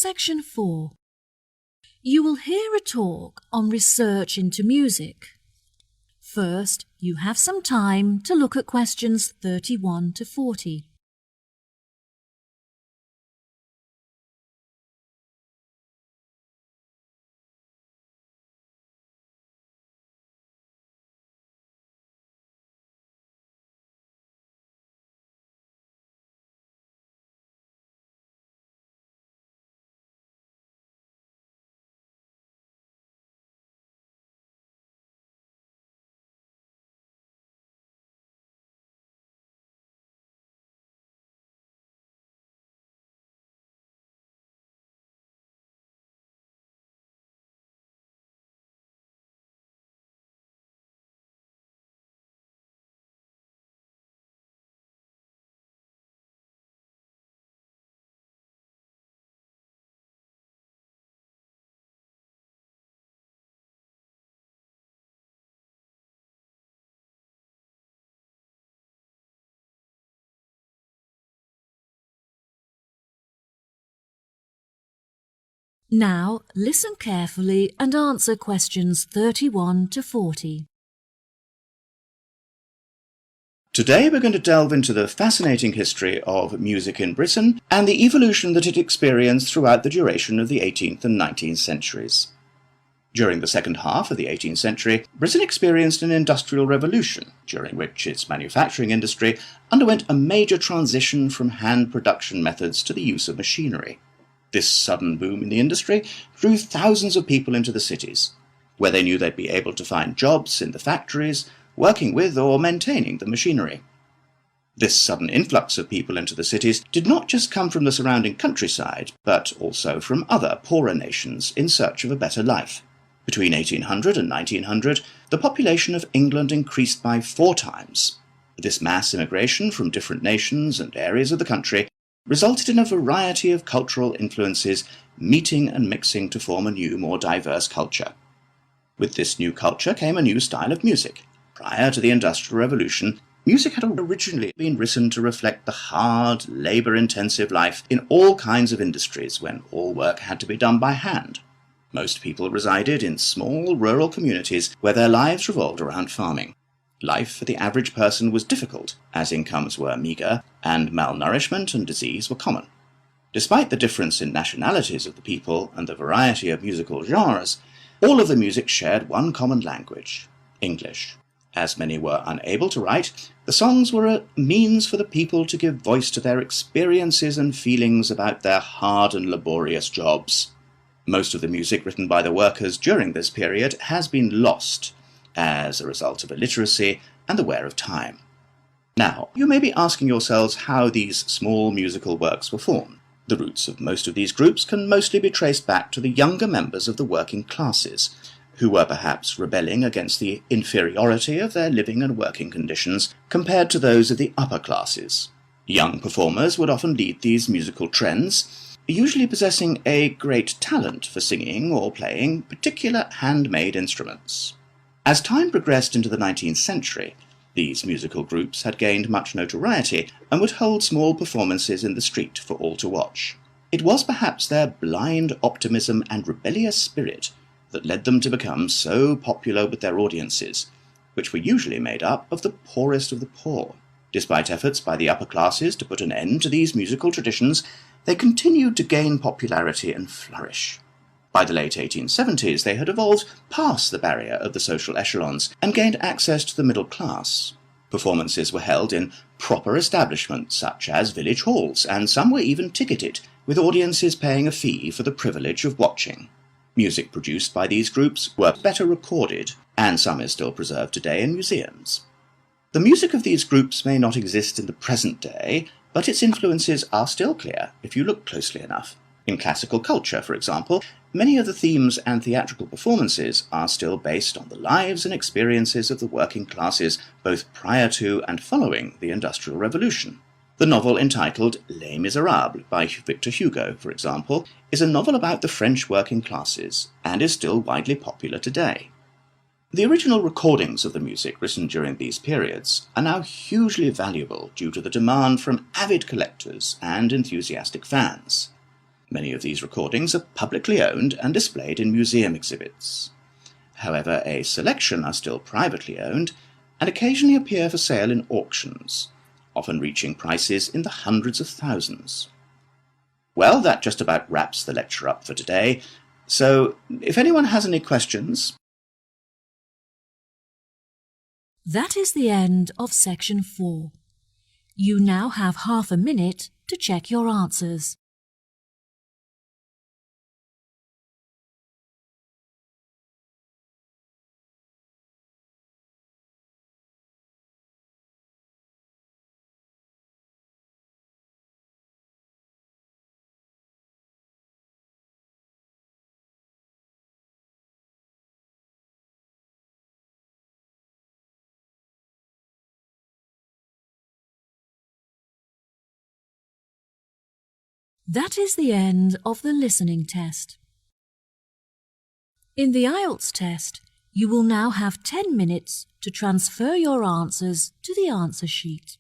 Section 4. You will hear a talk on research into music. First, you have some time to look at questions 31 to 40. Now, listen carefully and answer questions 31 to 40. Today we're going to delve into the fascinating history of music in Britain and the evolution that it experienced throughout the duration of the 18th and 19th centuries. During the second half of the 18th century, Britain experienced an industrial revolution, during which its manufacturing industry underwent a major transition from hand production methods to the use of machinery. This sudden boom in the industry drew thousands of people into the cities, where they knew they'd be able to find jobs in the factories, working with or maintaining the machinery. This sudden influx of people into the cities did not just come from the surrounding countryside, but also from other poorer nations in search of a better life. Between 1800 and 1900, the population of England increased by 4 times. This mass immigration from different nations and areas of the country resulted in a variety of cultural influences meeting and mixing to form a new, more diverse culture. With this new culture came a new style of music. Prior to the Industrial Revolution, music had originally been written to reflect the hard, labour-intensive life in all kinds of industries when all work had to be done by hand. Most people resided in small rural communities where their lives revolved around farming. Life for the average person was difficult, as incomes were meagre, and malnourishment and disease were common. Despite the difference in nationalities of the people and the variety of musical genres, all of the music shared one common language, English. As many were unable to write, the songs were a means for the people to give voice to their experiences and feelings about their hard and laborious jobs. Most of the music written by the workers during this period has been lost, as a result of illiteracy and the wear of time. Now, you may be asking yourselves how these small musical works were formed. The roots of most of these groups can mostly be traced back to the younger members of the working classes, who were perhaps rebelling against the inferiority of their living and working conditions compared to those of the upper classes. Young performers would often lead these musical trends, usually possessing a great talent for singing or playing particular handmade instruments. As time progressed into the 19th century, these musical groups had gained much notoriety and would hold small performances in the street for all to watch. It was perhaps their blind optimism and rebellious spirit that led them to become so popular with their audiences, which were usually made up of the poorest of the poor. Despite efforts by the upper classes to put an end to these musical traditions, they continued to gain popularity and flourish. By the late 1870s, they had evolved past the barrier of the social echelons and gained access to the middle class. Performances were held in proper establishments, such as village halls, and some were even ticketed, with audiences paying a fee for the privilege of watching. Music produced by these groups were better recorded, and some is still preserved today in museums. The music of these groups may not exist in the present day, but its influences are still clear if you look closely enough. In classical culture, for example, many of the themes and theatrical performances are still based on the lives and experiences of the working classes both prior to and following the Industrial Revolution. The novel entitled Les Miserables by Victor Hugo, for example, is a novel about the French working classes and is still widely popular today. The original recordings of the music written during these periods are now hugely valuable due to the demand from avid collectors and enthusiastic fans. Many of these recordings are publicly owned and displayed in museum exhibits. However, a selection are still privately owned and occasionally appear for sale in auctions, often reaching prices in the hundreds of thousands. Well, that just about wraps the lecture up for today, so if anyone has any questions... That is the end of section 4. You now have half a minute to check your answers. That is the end of the listening test. In the IELTS test, you will now have 10 minutes to transfer your answers to the answer sheet.